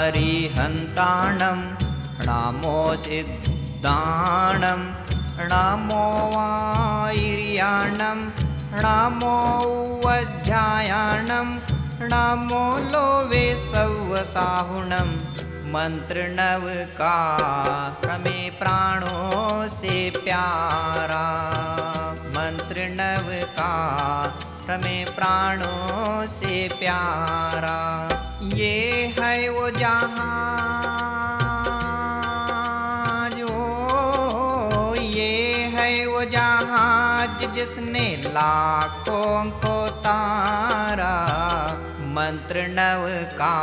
अरिहन्ताणं नमो सिद्धाणं नमो वायिर्याणं नमो वज्रायाणं नमो Lowe सव्वसाहुणं मंत्र नव का हमें प्राणों से प्यारा, मंत्र नव का हमें प्राणों से प्यारा। ये है वो जहाज, ये है वो जहाज जिसने लाखों को तारा, मंत्र नव का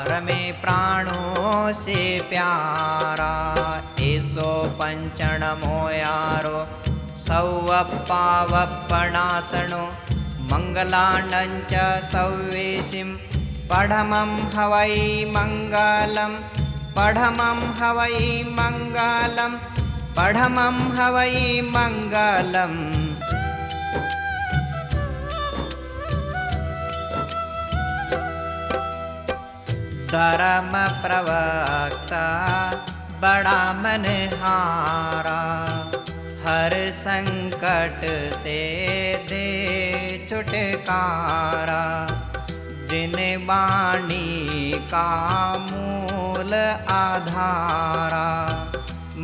रमे प्राणों से प्यारा। ऐसो पंचणमो यारो सौवप्पावप्पणासनो मंगलानंच सव्वेशिं पढ़मं हवै मंगलम, पढ़मं हवै मंगलम, पढ़मं हवै मंगलम। धर्म प्रवक्ता बड़ा मनहारा, हर संकट से दे छुटकारा। जिन वाणी का मूल आधारा,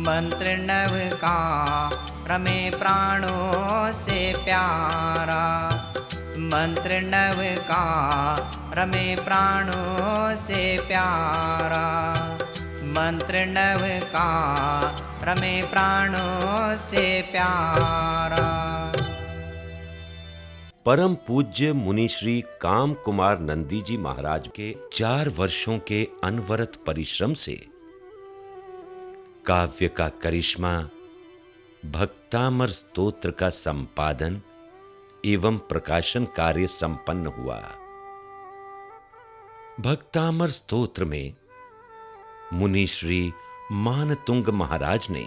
मंत्र नव का रमे प्राणों से प्यारा, मंत्र नव का रमे प्राणों से प्यारा, मंत्र नव का रमे प्राणों से प्यारा। परम पूज्य मुनि श्री काम कुमार नंदी जी महाराज के 4 वर्षों के अनवरत परिश्रम से काव्य का करिश्मा भक्तामर स्तोत्र का संपादन एवं प्रकाशन कार्य संपन्न हुआ। भक्तामर स्तोत्र में मुनि श्री मानतुंग महाराज ने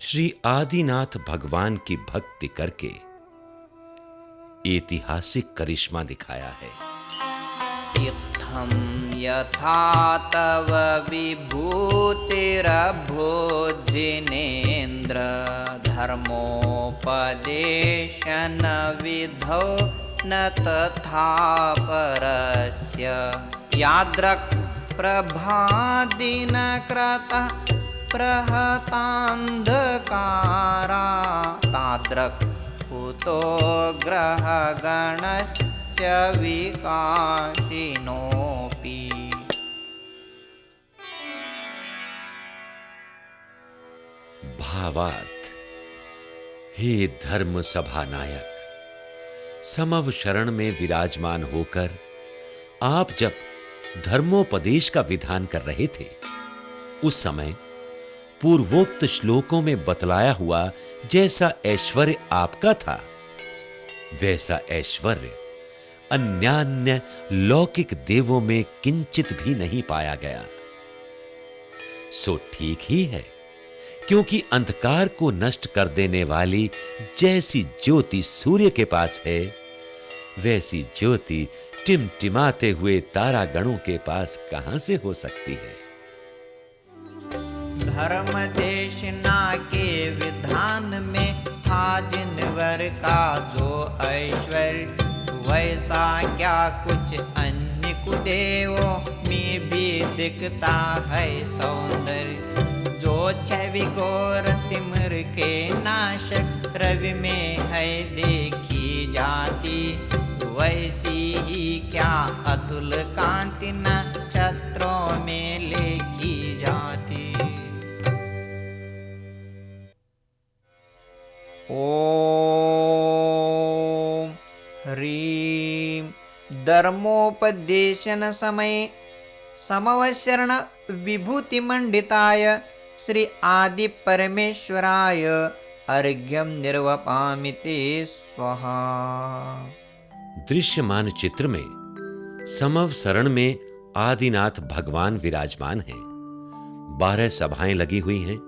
श्री आदिनाथ भगवान की भक्ति करके ऐतिहासिक करिश्मा दिखाया है। इत्थं यथा तव विभूतिरभोजिनेन्द्र धर्मोपदेशन विधौ न तथा परस्य यादृक् प्रभादिनकृतः प्रहतान्धकारा तादृक् कुतो ग्रहगणस्य विकाशिनोऽपि। भावार्थ। हे धर्म सभा नायक, समव शरण में विराजमान होकर आप जब धर्मोपदेश का विधान कर रहे थे, उस समय पूर्वोक्त श्लोकों में बतलाया हुआ जैसा ऐश्वर्य आपका था, वैसा ऐश्वर्य अन्यान्य लौकिक देवों में किंचित भी नहीं पाया गया। सो ठीक ही है, क्योंकि अंधकार को नष्ट कर देने वाली जैसी ज्योति सूर्य के पास है, वैसी ज्योति टिमटिमाते हुए तारागणों के पास कहां से हो सकती है। धर्म देशना के विधान में था जिनवर का जो ऐश्वर्य, वैसा क्या कुछ अन्य कुदेवों में भी दिखता है सौंदर्य। जो छवि घोर तिमिर के नाशक रवि में है देखी जाती, वैसी ही क्या अतुल कांति नक्षत्रों में लेखी जाती। ओम ह्रीं धर्मोपदेशन समये समवसरण विभूति मंडिताय श्री आदि परमेश्वराय अर्घ्यं निर्वपामि ते स्वाहा। दृश्यमान चित्र में समव शरण में आदिनाथ भगवान विराजमान हैं। 12 सभाएं लगी हुई हैं।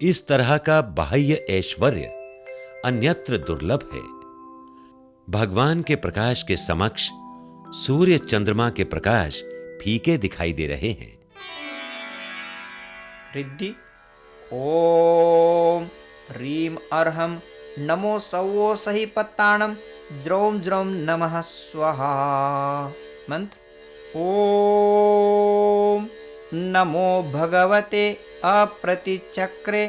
इस तरह का बाह्य ऐश्वर्य अन्यत्र दुर्लभ है। भगवान के प्रकाश के समक्ष सूर्य चंद्रमा के प्रकाश फीके दिखाई दे रहे हैं। रिद्धि ओम ह्रीम अर्हम नमो सवो सही पत्ताणम ज्रौम ज्रौम नमः स्वाहा। मंत्र ओम नमो भगवते अप्रतिचक्रे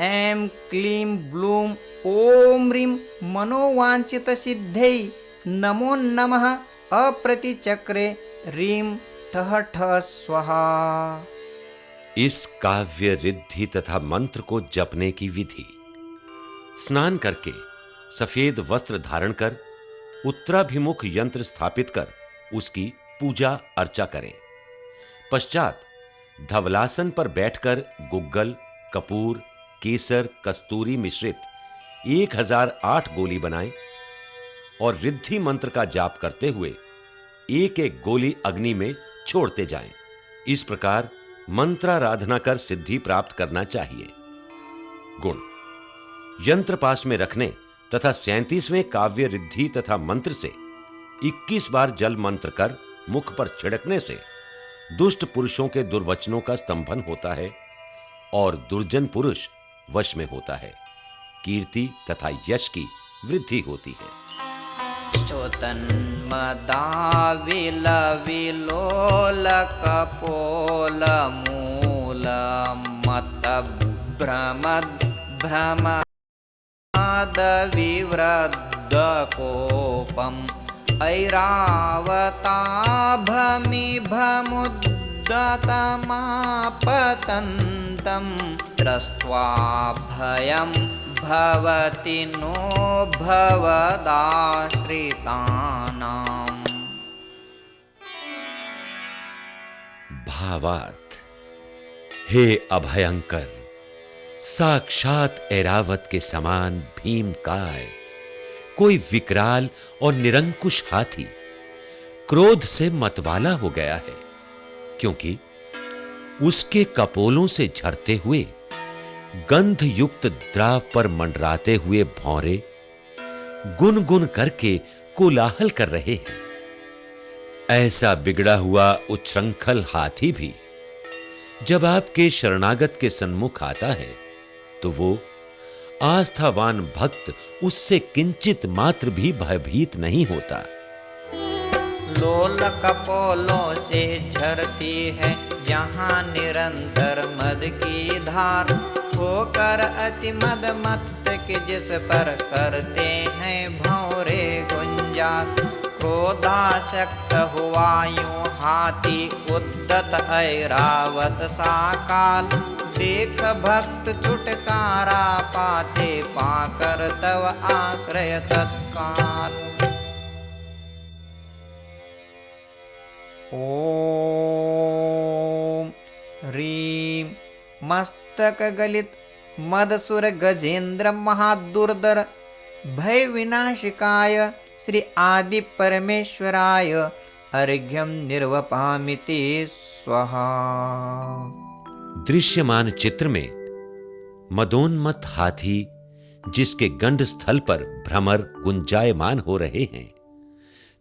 ऐं क्लीं ब्लूं ओम ह्रीं मनोवांछित सिद्धै नमो नमः अप्रतिचक्रे ह्रीं ठः ठः स्वाहा। इस काव्य रिद्धि तथा मंत्र को जपने की विधि: स्नान करके सफेद वस्त्र धारण कर उत्तराभिमुख यंत्र स्थापित कर उसकी पूजा अर्चा करें। पश्चात धवलासन पर बैठकर गुग्गल, कपूर, केसर, कस्तूरी मिश्रित 1008 गोली बनाएं और रिद्धि मंत्र का जाप करते हुए एक एक गोली अग्नि में छोड़ते जाएं। इस प्रकार मंत्राराधना कर सिद्धि प्राप्त करना चाहिए। गुण: यंत्र पास में रखने तथा 37वें काव्य रिद्धि तथा मंत्र से 21 बार जल मंत्र कर मुख पर छिड़कने से दुष्ट पुरुषों के दुर्वचनों का स्तंभन होता है और दुर्जन पुरुष वश में होता है। कीर्ति तथा यश की वृद्धि होती है। चोतन्मदाविल विलोलकपोल मूल मत भ्रमद भ्रमद विवृद्ध कोपम ऐरावताभमिभमुद्दतमापतन्तं दृष्ट्वा भयं भवति नो भवदाश्रितानाम्। भावार्थ: हे अभयंकर, साक्षात ऐरावत के समान भीमकाय कोई विकराल और निरंकुश हाथी क्रोध से मतवाला हो गया है, क्योंकि उसके कपोलों से झरते हुए गंध युक्त द्राव पर मंडराते हुए भौरे गुनगुन करके कोलाहल कर रहे हैं। ऐसा बिगड़ा हुआ उच्छृंखल हाथी भी जब आपके शरणागत के सन्मुख आता है तो वो आस्थावान भक्त उससे किंचित मात्र भी भयभीत नहीं होता। लोल कपोलों से झरती है जहाँ निरंतर मद की धार, होकर अति मद मत्त के जिस पर करते हैं भौरे गुंजार। क्रोधासक्त हुआ यूं हाथी उद्दत ऐरावत सा काल, देख भक्त छुटकारा पाते पाकर तव आश्रय तत्काल। ओम ह्रीं मस्तक गलित मदसुर गजेंद्र महादुर्धर भय विनाशिकाय श्री आदि परमेश्वराय अर्घ्यं निर्वपामि ते स्वाहा। दृश्यमान चित्र में मदोन्मत्त हाथी जिसके गंड स्थल पर भ्रमर गुंजायमान हो रहे हैं,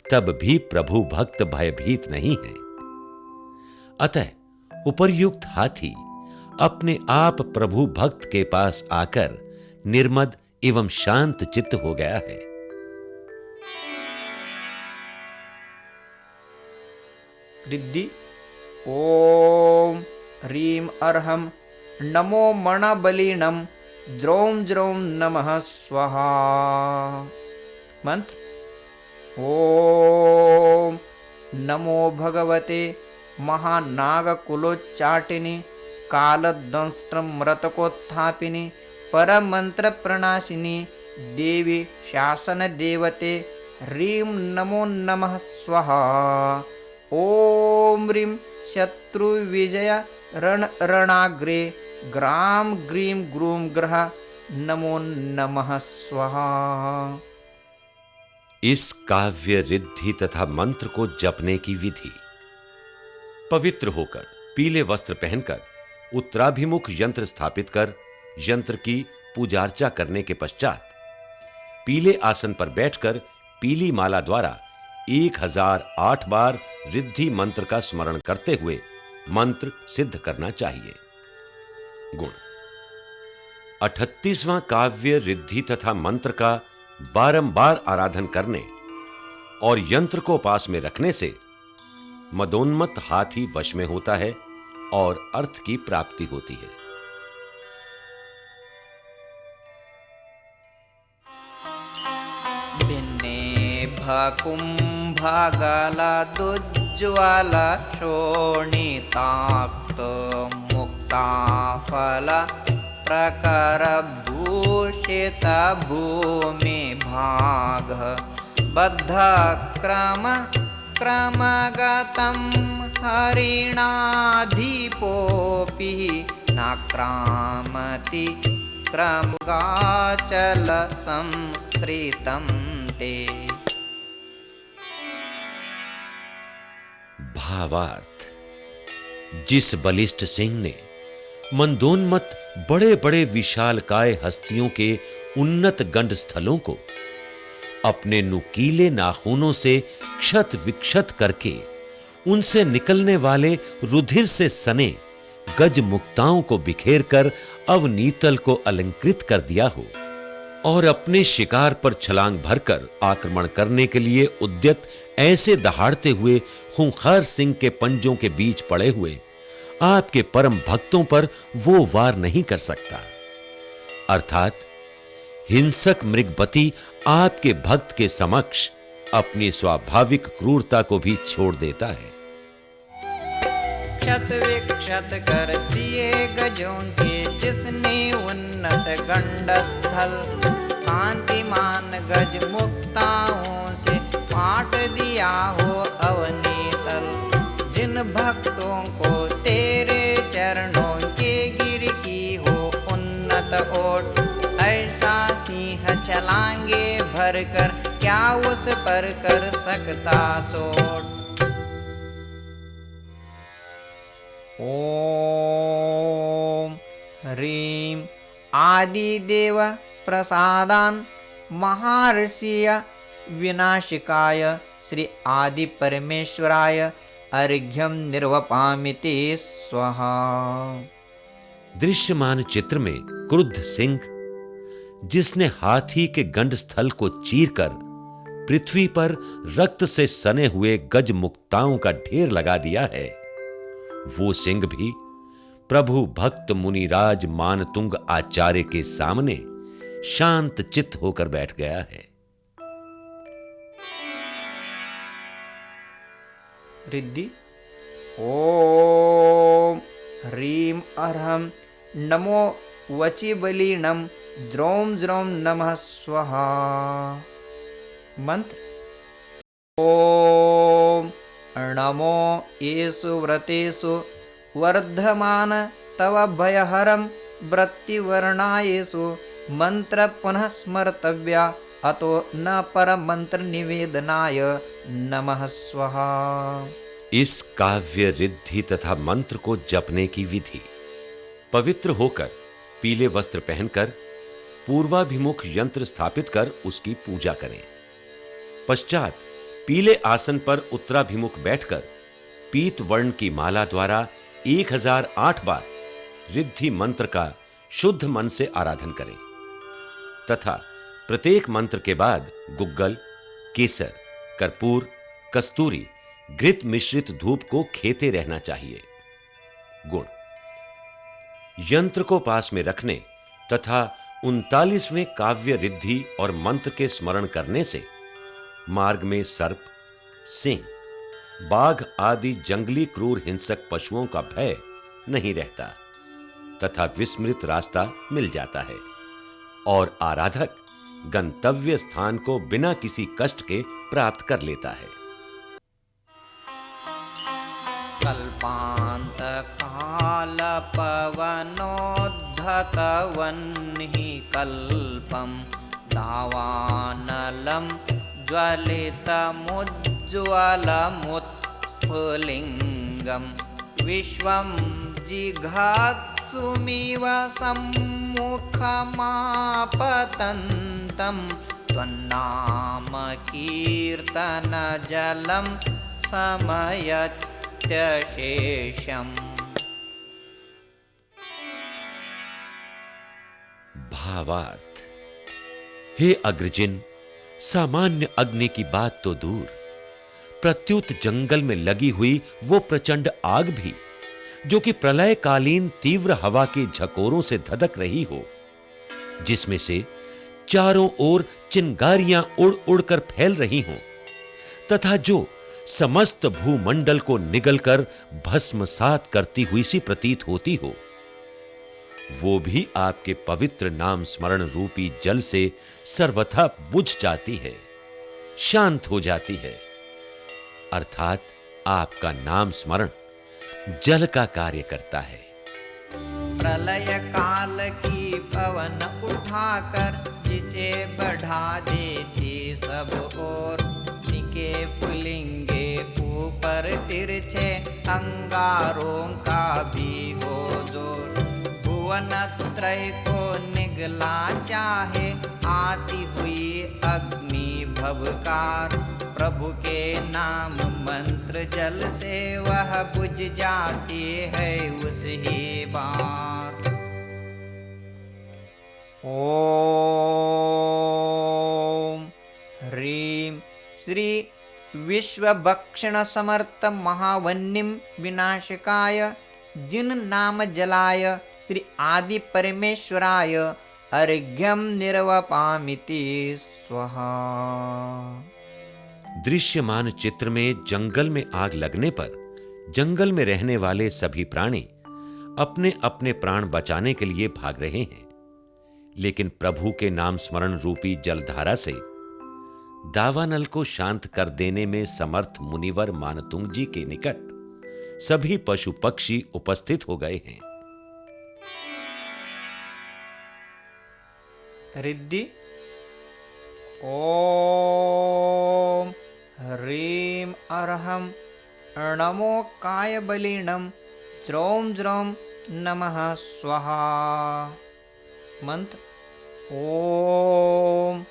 तब भी प्रभु भक्त भयभीत नहीं है। अतः उपर्युक्त हाथी अपने आप प्रभु भक्त के पास आकर निर्मद एवं शांत चित्त हो गया है। रिद्धि ओम ह्रीं अर्हं नमो मणबलिनं ज्रौं ज्रौं नमः स्वाहा। मंत्र ओम नमो भगवते महानागकुलोच्चाटिनि कालदंष्ट्रमृतकोत्थापिनि परमंत्र प्रणाशिनि देवी शासन देवते ह्रीं नमो नमः स्वाहा। ओम ह्रीं शत्रुविजय रणरणाग्रे ग्राम ग्रीं ग्रूं ग्रह नमो नमः स्वाहा। इस काव्य रिद्धि तथा मंत्र को जपने की विधि: पवित्र होकर पीले वस्त्र पहनकर उत्तराभिमुख यंत्र स्थापित कर यंत्र की पूजार्चा करने के पश्चात पीले आसन पर बैठकर पीली माला द्वारा 1008 बार रिद्धि मंत्र का स्मरण करते हुए मंत्र सिद्ध करना चाहिए। गुण: 38वां काव्य रिद्धि तथा मंत्र का बारंबार आराधन करने और यंत्र को पास में रखने से मदोन्मत्त हाथी वश में होता है और अर्थ की प्राप्ति होती है। कुंभगलदुज्ज्वल शोणिताक्त मुक्ताफल प्रकर भूषित भूमि भाग बद्ध क्रम क्रमगतं हरिणाधिपोऽपि नाक्रामति क्रमगाचल संसृतं ते। भावार्थ: जिस बलिष्ठ सिंह ने मंदोन्मत्त बड़े बड़े विशालकाय हस्तियों के उन्नत गंड स्थलों को अपने नुकीले नाखूनों से क्षत विक्षत करके उनसे निकलने वाले रुधिर से सने गज मुक्ताओं को बिखेर कर अवनीतल को अलंकृत कर दिया हो और अपने शिकार पर छलांग भरकर आक्रमण करने के लिए उद्यत ऐसे दहाड़ते हुए खूंखार सिंह के पंजों के बीच पड़े हुए आपके परम भक्तों पर वो वार नहीं कर सकता। अर्थात हिंसक मृगपति आपके भक्त के समक्ष अपनी स्वाभाविक क्रूरता को भी छोड़ देता है। क्षत विक्षत कर दिए गजों के जिसने उन्नत गंडस्थल कांतिमान गज मुक्ताओं से पाट दिया हो अवनीतल। जिन भक्तों को तेरे चरणों के गिर की हो उन्नत ओट ऐसा सिंह छलांगे भरकर क्या उस पर कर सकता चोट। ओम ह्रीं आदिदेव प्रसादान महर्षिय विनाशिकाय श्री आदि परमेश्वराय अर्घ्यम निर्वपामि ते स्वाहा। दृश्यमान चित्र में क्रुद्ध सिंह जिसने हाथी के गंड स्थल को चीरकर पृथ्वी पर रक्त से सने हुए गज मुक्ताओं का ढेर लगा दिया है, वो सिंह भी प्रभु भक्त मुनिराज मानतुंग आचार्य के सामने शांत चित्त होकर बैठ गया है। रिद्धि: ओम ह्रीं अर्हं नमो वचिबलिनं द्रौं ज्रौं नमः स्वाहा। मंत्र: ओम नमो येषु व्रतेषु वर्धमान तव भयहरं वृत्तिवर्णायेषु मंत्र पुनः स्मर्तव्या अतो न परमंत्र निवेदनाय नमः स्वाहा। इस काव्य रिद्धि तथा मंत्र को जपने की विधि: पवित्र होकर पीले वस्त्र पहनकर पूर्वाभिमुख यंत्र स्थापित कर उसकी पूजा करें। पश्चात पीले आसन पर उत्तराभिमुख बैठकर पीत वर्ण की माला द्वारा 1008 बार रिद्धि मंत्र का शुद्ध मन से आराधन करें तथा प्रत्येक मंत्र के बाद गुग्गल, केसर, कर्पूर, कस्तूरी, घृत मिश्रित धूप को खेते रहना चाहिए। गुण: यंत्र को पास में रखने तथा 39वें काव्य रिद्धि और मंत्र के स्मरण करने से मार्ग में सर्प, सिंह, बाघ आदि जंगली क्रूर हिंसक पशुओं का भय नहीं रहता तथा विस्मृत रास्ता मिल जाता है और आराधक गंतव्य स्थान को बिना किसी कष्ट के प्राप्त कर लेता है। कल्पांत काल पवनोद्धत वह्नि कल्पम दावानलम ज्वलितमुज्ज्वलमुत्स्फुलिंगम विश्वं जिघात्सुमिव सम्मुखमापतन्तं त्वन्नाम कीर्तन जलम समयत्यशेषम्। भावार्थ, हे अग्रजिन, सामान्य अग्नि की बात तो दूर, प्रत्युत जंगल में लगी हुई वो प्रचंड आग भी, जो कि प्रलयकालीन तीव्र हवा के झकोरों से धधक रही हो, जिसमें से चारों ओर चिंगारियां उड़ उड़कर फैल रही हों, तथा जो समस्त भूमंडल को निगलकर भस्मसात करती हुई सी प्रतीत होती हो, वो भी आपके पवित्र नाम स्मरण रूपी जल से सर्वथा बुझ जाती है, शांत हो जाती है। अर्थात आपका नाम स्मरण जल का कार्य करता है। प्रलय काल की पवन उठाकर जिसे बढ़ा देती सब ओर, निके पुलिंगे ऊपर तिरछे अंगारों का भी हो जोर। भुवन त्रय को निगला चाहे आती हुई अग्नि भवकार, प्रभु के नाम मंत्र जल से वह बुझ जाती है उस ही बार। ओम ह्रीं श्री विश्वभक्षण समर्थ महावन्निम विनाशकाय जिन नाम जलाय श्री आदि परमेश्वराय अर्घ्यम निर्वपामिति स्वाहा। दृश्यमान चित्र में जंगल में आग लगने पर जंगल में रहने वाले सभी प्राणी अपने अपने प्राण बचाने के लिए भाग रहे हैं, लेकिन प्रभु के नाम स्मरण रूपी जलधारा से दावानल को शांत कर देने में समर्थ मुनिवर मानतुंग जी के निकट सभी पशु पक्षी उपस्थित हो गए हैं। रिद्धि ओम ह्रीं अर्हं नमो कायबलिनं ज्रौं ज्रौं नमः स्वाहा। मंत्र ओम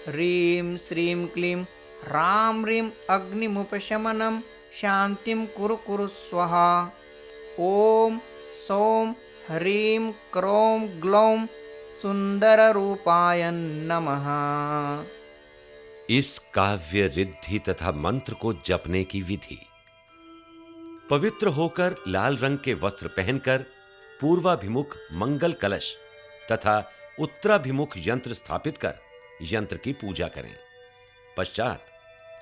ह्रीं श्रीं क्लीं रां ह्रीं अग्निमुपशमनं शांतिं कुरु कुरु स्वाहा। ओम सौं ह्रीं क्रों ग्लौं सुंदर रूपाय नमः। इस काव्य रिद्धि तथा मंत्र को जपने की विधि। पवित्र होकर लाल रंग के वस्त्र पहनकर पूर्वाभिमुख मंगल कलश तथा उत्तराभिमुख यंत्र स्थापित कर यंत्र की पूजा करें। पश्चात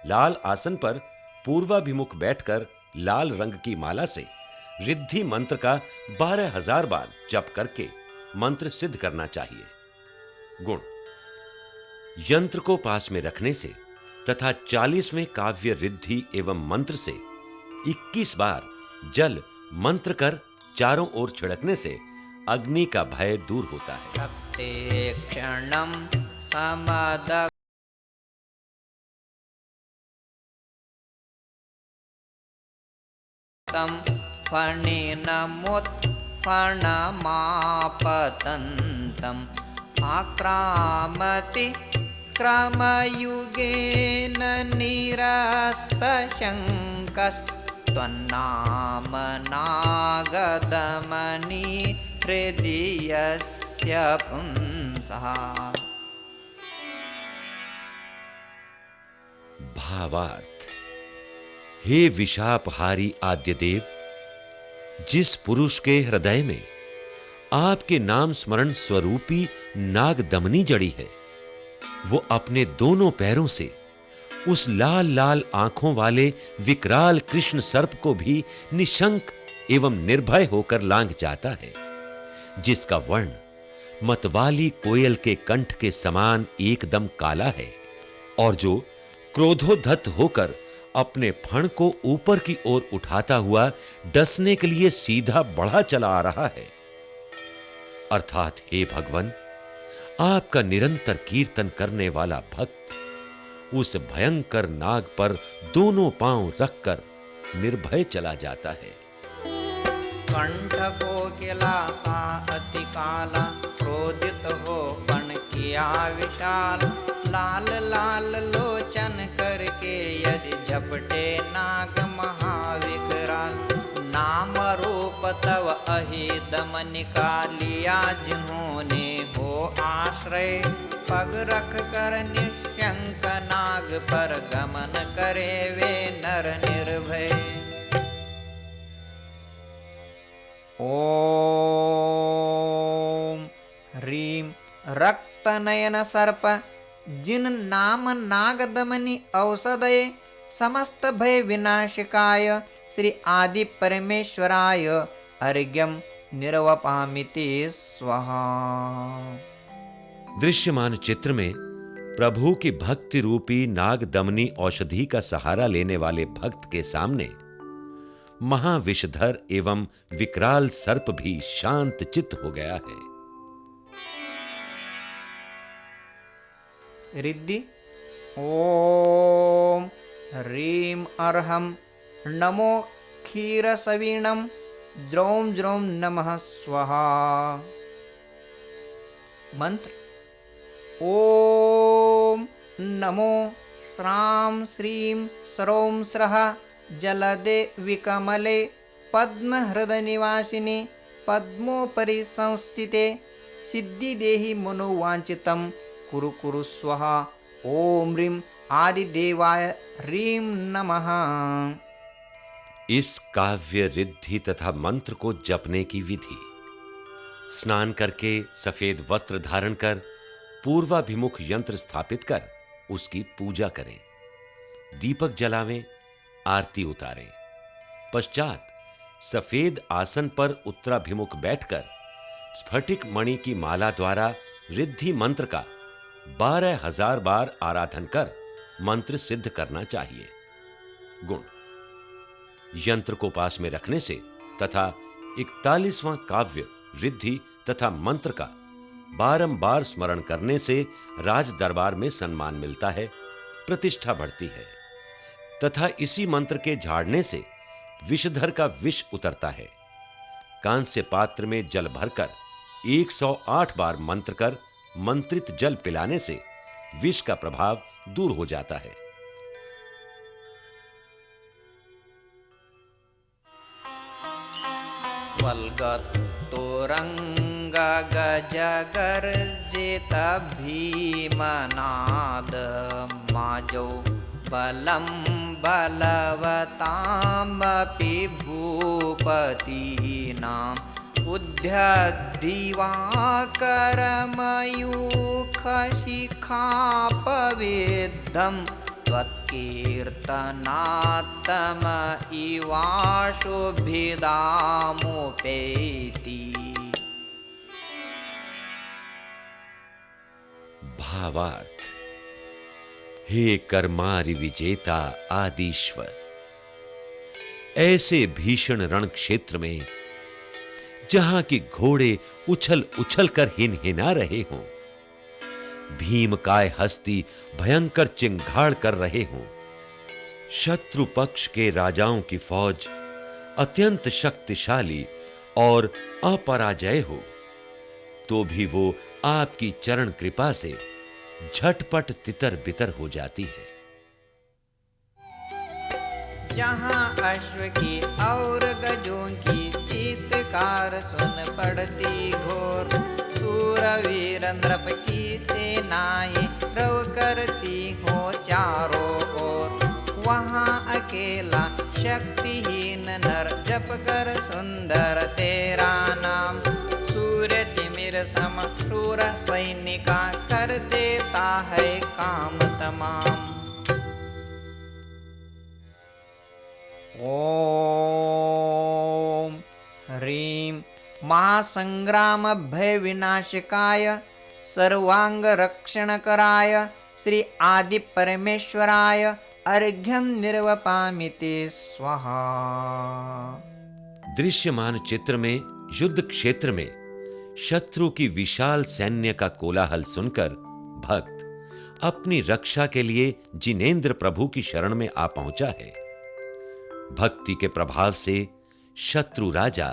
लाल आसन पर पूर्वाभिमुख बैठकर लाल रंग की माला से रिद्धि मंत्र का 12,000 बार जप करके मंत्र सिद्ध करना चाहिए। गुण: यंत्र को पास में रखने से तथा 40वें काव्य रिद्धि एवं मंत्र से 21 बार जल मंत्र कर चारों ओर छिड़कने से अग्नि का भय दूर होता है। क्षणं समदं फणिनमुत्फणमापतन्तम् आक्रामति क्रमयुगेन निरस्तशङ्कस्त्वन्नाम नागदमनि हृदयस्य पुंसः। भावार्थ: हे विशापहारी आद्यदेव, जिस पुरुष के हृदय में आपके नाम स्मरण स्वरूपी नागदमनी जड़ी है, वो अपने दोनों पैरों से उस लाल लाल आंखों वाले विकराल कृष्ण सर्प को भी निशंक एवं निर्भय होकर लांघ जाता है, जिसका वर्ण मतवाली कोयल के कंठ के समान एकदम काला है और जो क्रोधोद्धत होकर अपने फण को ऊपर की ओर उठाता हुआ डसने के लिए सीधा बढ़ा चला आ रहा है। अर्थात हे भगवन, आपका निरंतर कीर्तन करने वाला भक्त उस भयंकर नाग पर दोनों पांव रखकर निर्भय चला जाता है। कंठ कोकिला सा अति काला, क्रोधित हो बन किया विशाल, लाल लाल लोचन करके यदि झपटे नाग महाविकराल। नाम रूप तव अहि दमन का लिया जिन्होंने हो आश्रय। पग रख कर निशंक नाग पर गमन करे वे नर निर्भय। ओम ह्रीं रक्त नयन सर्प जिन नाम नाग दमनी औषधये। समस्त भय विनाशकाय श्री आदि परमेश्वराय अर्घ्यम निर्वपामिति स्वाहा। दृश्यमान चित्र में प्रभु की भक्ति रूपी नाग दमनी औषधि का सहारा लेने वाले भक्त के सामने महाविषधर एवं विकराल सर्प भी शांत चित्त हो गया है। रिद्धि ओम ह्रीं अर्हं नमो क्षीरसवीणं ज्रौं ज्रौं नमः स्वाहा। मंत्र ओम नमो श्रां श्रीं सौं स्रः जलदे विकमले पद्महृदनिवासिने पद्मोपरि संस्थिते सिद्धिदेहि मनोवांछितं कुरु कुरु स्वाहा। ओम ह्रीं आदिदेवाय ह्रीं नमः। इस काव्य रिद्धि तथा मंत्र को जपने की विधि। स्नान करके सफेद वस्त्र धारण कर पूर्वाभिमुख यंत्र स्थापित कर उसकी पूजा करें। दीपक जलावें, आरती उतारें। पश्चात सफेद आसन पर उत्तराभिमुख बैठकर स्फटिक मणि की माला द्वारा रिद्धि मंत्र का 12,000 बार आराधन कर मंत्र सिद्ध करना चाहिए। गुण यंत्र को पास में रखने से तथा 41वां काव्य रिद्धि तथा मंत्र का बारंबार स्मरण करने से राज दरबार में सम्मान मिलता है, प्रतिष्ठा बढ़ती है तथा इसी मंत्र के झाड़ने से विषधर का विष उतरता है। कांस्य पात्र में जल भरकर 108 बार मंत्र कर मंत्रित जल पिलाने से विष का प्रभाव दूर हो जाता है। वल्गतोरंग गज गर्जित भीमनाद माजो बलं बलवतामपि भूपतीनां उद्यद्दिवाकरमयूखशिखापविद्धं त्वत्कीर्तनात्तम इवाशुभिदामुपेति। भावार्थ हे कर्मारि विजेता आदिश्वर, ऐसे भीषण रण क्षेत्र में जहां कि घोड़े उछल उछल कर हिनहिना रहे हों, भीमकाय हस्ती भयंकर चिंगाड़ कर रहे हों, शत्रु पक्ष के राजाओं की फौज अत्यंत शक्तिशाली और अपराजय हो, तो भी वो आपकी चरण कृपा से झटपट तितर बितर हो जाती है। जहाँ अश्व की और गजों की चीत्कार सुन पड़ती घोर, सूरवीर नृप की सेनाएं रव करती हो चारों ओर। वहाँ अकेला शक्तिहीन नर जप कर सुंदर तेरा नाम, सूर्य तिमिर सम क्रूर सैनिका कर देता है काम तमाम। ओम ह्रीं महासंग्राम भय विनाशकाय सर्वांग रक्षणकराय श्री आदि परमेश्वराय अर्घ्यम निर्वपामिति स्वाहा। दृश्यमान चित्र में युद्ध क्षेत्र में शत्रु की विशाल सैन्य का कोलाहल सुनकर भक्त अपनी रक्षा के लिए जिनेंद्र प्रभु की शरण में आ पहुंचा है। भक्ति के प्रभाव से शत्रु राजा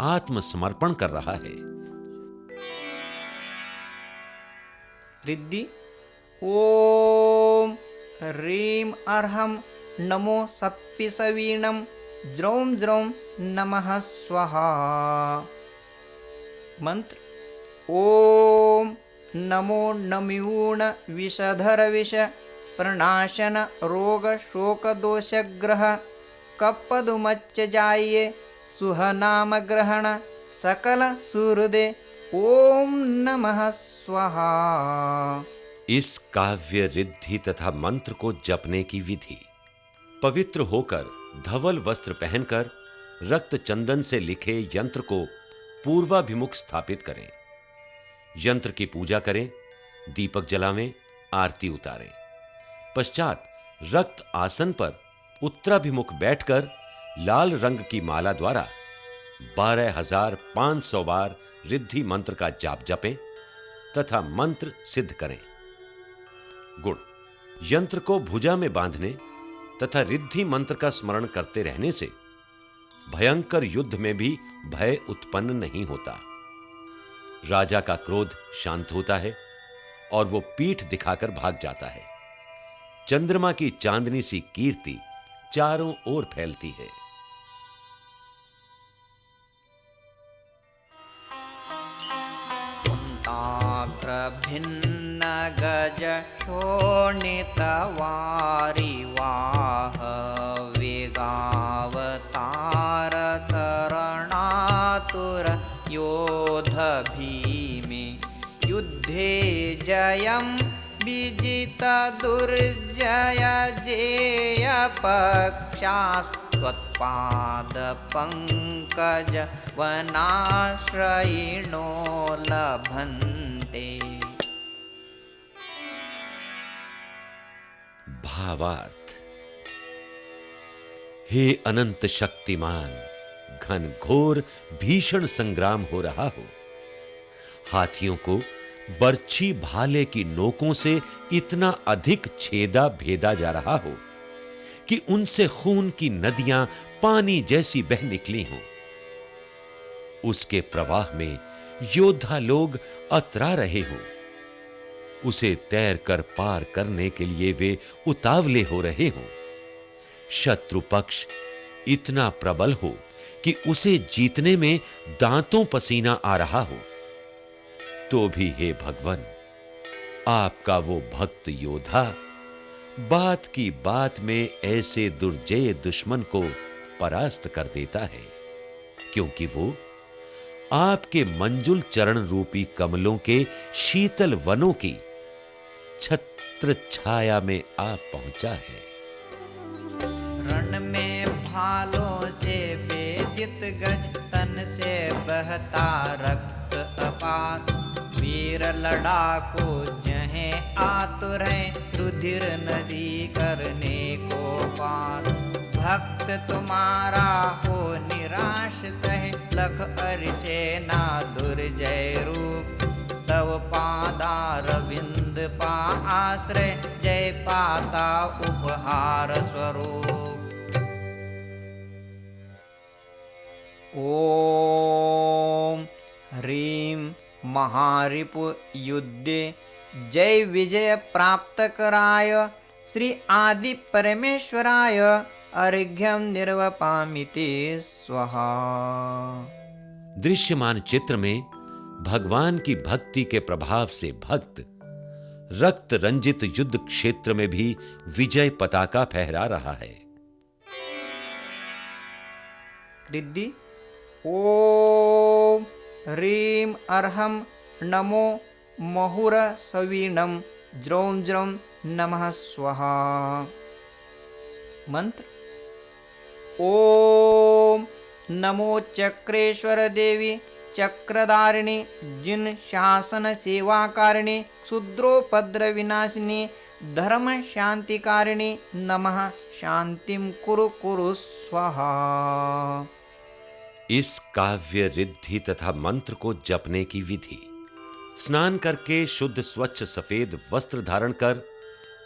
आत्मसमर्पण कर रहा है। रिद्धि ओम ह्रीं अर्हं नमो सप्पिसवीणं ज्रौं ज्रौं नमः स्वाहा। मंत्र ओम नमो नम्यूण विषधर विष प्रणाशन रोग शोक दोषग्रह कपदुमच्च जाये सुहनाम ग्रहण सकल सुहृदे ओम नमः स्वाहा। इस काव्य रिद्धि तथा मंत्र को जपने की विधि। पवित्र होकर धवल वस्त्र पहनकर रक्त चंदन से लिखे यंत्र को पूर्वाभिमुख स्थापित करें। यंत्र की पूजा करें, दीपक जलावें, आरती उतारें। पश्चात रक्त आसन पर उत्तराभिमुख बैठकर लाल रंग की माला द्वारा 12,500 बार रिद्धि मंत्र का जाप जपें तथा मंत्र सिद्ध करें। गुण: यंत्र को भुजा में बांधने तथा रिद्धि मंत्र का स्मरण करते रहने से भयंकर युद्ध में भी भय उत्पन्न नहीं होता। राजा का क्रोध शांत होता है और वो पीठ दिखाकर भाग जाता है। चंद्रमा की चांदनी सी कीर्ति चारों ओर फैलती है। भिन्न गज शोणितवारिवाह वेगावतार तरणातुर योध भीमे युद्धे जयं विजित दुर्जय जेय पक्षास्त्वत्पाद पंकज वनाश्रयिणो लभन्ते। भावार्थ: हे अनंत शक्तिमान, घन घोर भीषण संग्राम हो रहा हो। हाथियों को बर्छी भाले की नोकों से इतना अधिक छेदा भेदा जा रहा हो कि उनसे खून की नदियां पानी जैसी बह निकली हों। उसके प्रवाह में योद्धा लोग अतरा रहे हों। उसे तैरकर पार करने के लिए वे उतावले हो रहे हों। शत्रु पक्ष इतना प्रबल हो कि उसे जीतने में दांतों पसीना आ रहा हो, तो भी हे भगवान, आपका वो भक्त योद्धा बात की बात में ऐसे दुर्जय दुश्मन को परास्त कर देता है, क्योंकि वो आपके मंजुल चरण रूपी कमलों के शीतल वनों की छत्र छाया में आप पहुंचा है। रण में भालों से वेदित गज तन से बहता रक्त अपार वीर लड़ाको जहें आतुर हैं रुधिर नदी करने को पार। भक्त तुम्हारा हो निराश तहे लख अरिसेना दुर्जय रूप तव पादार विंद पा आश्रय जय पाता उपहार स्वरूप। ओम ह्रीं महारिपु युद्धे जय विजय प्राप्त कराय श्री आदि परमेश्वराय अर्घ्यं निर्वपामिते स्वाहा। दृश्यमान चित्र में भगवान की भक्ति के प्रभाव से भक्त रक्त रंजित युद्ध क्षेत्र में भी विजय पताका फहरा रहा है। रिद्धि ओम ह्रीं अर्हं नमो महुर सवीणं ज्रौं ज्रौं नमः स्वाहा। मंत्र ओम नमो चक्रेश्वर देवी चक्रधारिणी जिन शासन सेवाकारिणी क्षुद्रोपद्र विनाशिनी धर्म शांतिकारिणी नमः शांतिं कुरु कुरु स्वाहा। इस काव्य रिद्धि तथा मंत्र को जपने की विधि। स्नान करके शुद्ध स्वच्छ सफेद वस्त्र धारण कर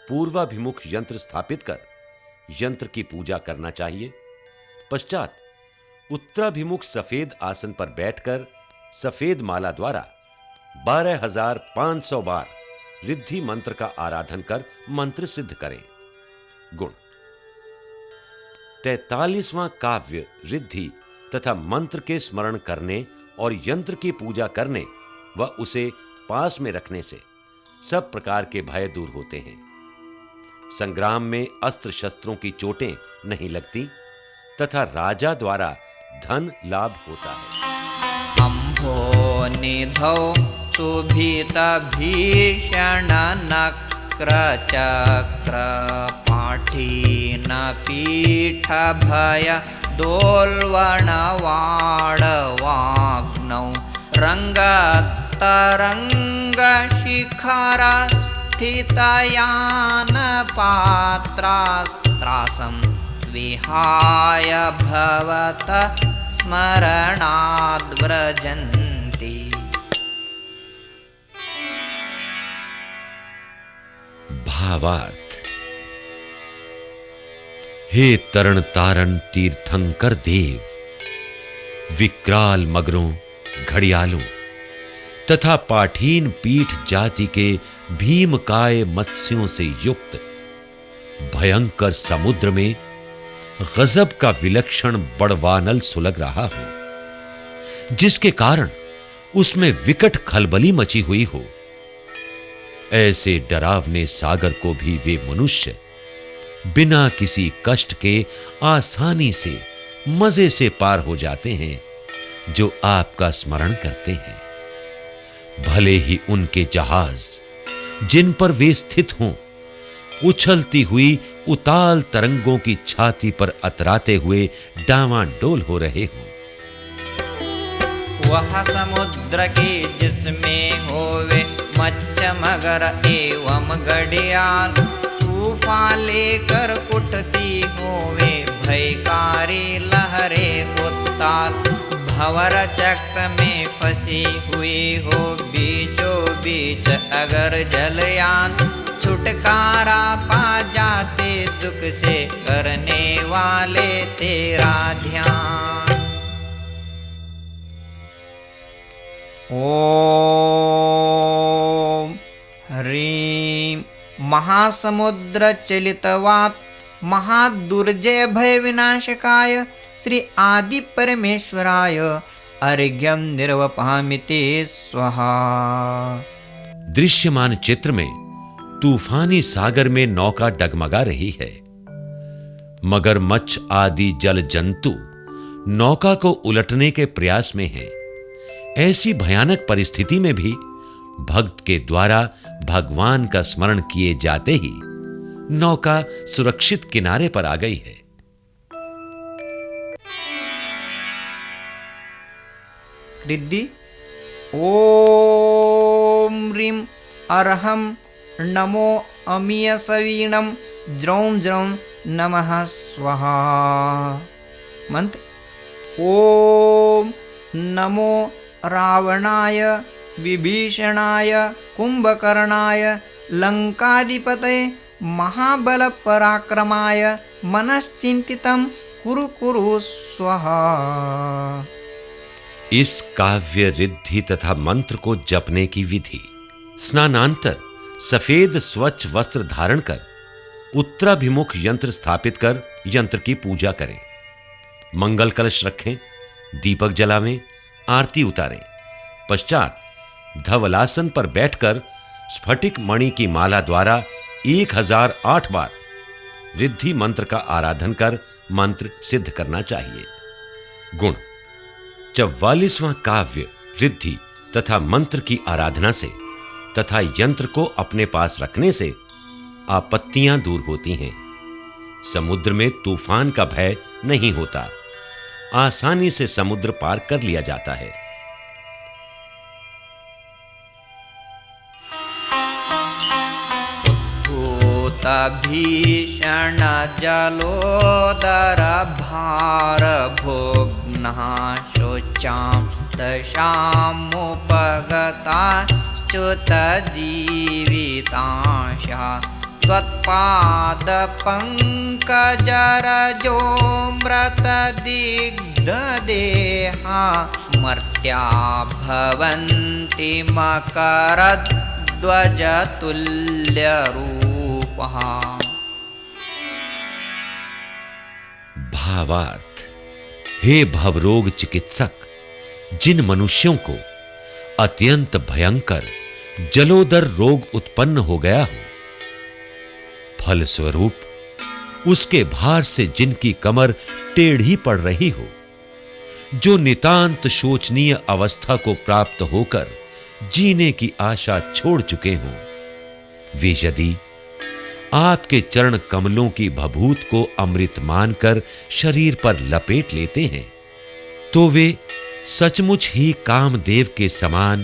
पूर्वाभिमुख यंत्र स्थापित कर यंत्र की पूजा करना चाहिए। पश्चात उत्तराभिमुख सफेद आसन पर बैठकर सफेद माला द्वारा 12,500 बार रिद्धि मंत्र का आराधन कर मंत्र सिद्ध करें। गुण: 43वां काव्य रिद्धि तथा मंत्र के स्मरण करने और यंत्र की पूजा करने व उसे पास में रखने से सब प्रकार के भय दूर होते हैं। संग्राम में अस्त्र शस्त्रों की चोटें नहीं लगती तथा राजा द्वारा धन लाभ होता है। अम्भो निधौ सुभित भीषण नक्र चक्र पाठीन पीठ भय दोल्वण वाग्नौ रंग तरंग शिखर स्थितयान पात्रास्त्रासं विहाय भवत स्मरणाद् व्रजन्ति। भावार्थ। हे तरण तारण तीर्थंकर देव, विकराल मगरों, घड़ियालों तथा पाठीन पीठ जाति के भीमकाय मत्स्यों से युक्त भयंकर समुद्र में गजब का विलक्षण बड़वानल सुलग रहा हो, जिसके कारण उसमें विकट खलबली मची हुई हो, ऐसे डरावने सागर को भी वे मनुष्य बिना किसी कष्ट के आसानी से मजे से पार हो जाते हैं जो आपका स्मरण करते हैं। भले ही उनके जहाज जिन पर वे स्थित हों उछलती हुई उताल तरंगों की छाती पर अतराते हुए डावांडोल हो रहे हों। वह समुद्र की जिसमें होवे मच्छ मगर एवं घड़ियाल, तूफान लेकर उठती होवे भयकारी लहरे उत्ताल, भंवर चक्र में फंसी हुई हो बीचों बीच अगर जलयान, छुटकारा पा जाते दुख से करने वाले तेरा ध्यान। ओम ह्रीं महासमुद्र चलितवात महादुर्जय भय विनाशकाय श्री आदि परमेश्वराय अर्घ्यं निर्वपामिते स्वाहा। दृश्यमान चित्र में तूफानी सागर में नौका डगमगा रही है। मगरमच्छ आदि जल जंतु नौका को उलटने के प्रयास में हैं। ऐसी भयानक परिस्थिति में भी भक्त के द्वारा भगवान का स्मरण किए जाते ही नौका सुरक्षित किनारे पर आ गई है। रिद्धि। ओम ह्रीं अर्हं नमो अमीय सवीणं ज्रौं ज्रौं नमः स्वाहा। मंत्र। ओम नमो रावणाय विभीषणाय कुंभकर्णाय लंकाधिपतये महाबल पराक्रमाय मनश्चिंतितं कुरु कुरु स्वाहा। इस काव्य रिद्धि तथा मंत्र को जपने की विधि। स्नानांतर सफेद स्वच्छ वस्त्र धारण कर उत्तराभिमुख यंत्र स्थापित कर यंत्र की पूजा करें। मंगल कलश रखें, दीपक जलावें, आरती उतारें। पश्चात धवलासन पर बैठकर स्फटिक मणि की माला द्वारा 1008 बार रिद्धि मंत्र का आराधन कर मंत्र सिद्ध करना चाहिए। गुण। 44वां काव्य रिद्धि तथा मंत्र की आराधना से तथा यंत्र को अपने पास रखने से आपत्तियां दूर होती हैं। समुद्र में तूफान का भय नहीं होता, आसानी से समुद्र पार कर लिया जाता है। भीषण जलोदर भार भोग्नः शोचान्तशामुपगताश्च्युत जीवितांशः त्वत्पाद पंकजरजो मृतदिग्धदेहा मर्त्या भवन्ति मकरध्वजतुल्यरूपः। भावार्थ, हे भवरोग चिकित्सक, जिन मनुष्यों को अत्यंत भयंकर जलोदर रोग उत्पन्न हो गया हो, फलस्वरूप उसके भार से जिनकी कमर टेढ़ी पड़ रही हो, जो नितांत शोचनीय अवस्था को प्राप्त होकर जीने की आशा छोड़ चुके हों, वे यदि आपके चरण कमलों की भभूत को अमृत मानकर शरीर पर लपेट लेते हैं, तो वे सचमुच ही कामदेव के समान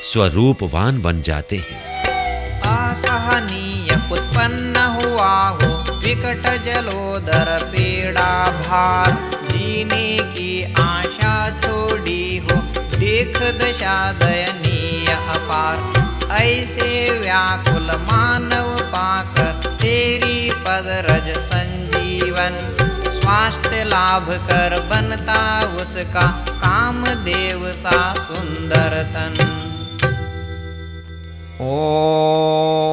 स्वरूपवान बन जाते हैं। असहनीय उत्पन्न हुआ हो विकट जलोदर पीड़ा भार, जीने की आशा छोड़ी हो देख दशा दयनीय अपार। ऐसे व्याकुल मानव पाकर तेरी पद रज संजीवन, स्वास्थ्य लाभ कर बनता उसका कामदेव सा सुंदर तन। ओम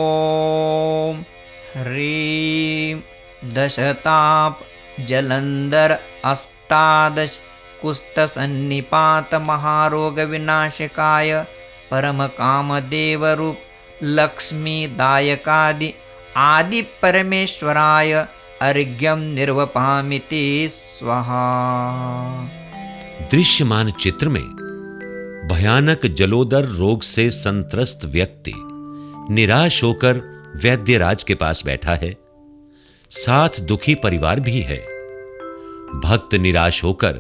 ह्रीं दशताप जलंधर अष्टादश कुष्ठ सन्निपात महारोग विनाशकाय परम कामदेव रूप लक्ष्मी दायकादि आदि परमेश्वराय अर्घ्यं निर्वपामिति स्वाहा। दृश्यमान चित्र में भयानक जलोदर रोग से संत्रस्त व्यक्ति निराश होकर वैद्यराज के पास बैठा है। साथ दुखी परिवार भी है। भक्त निराश होकर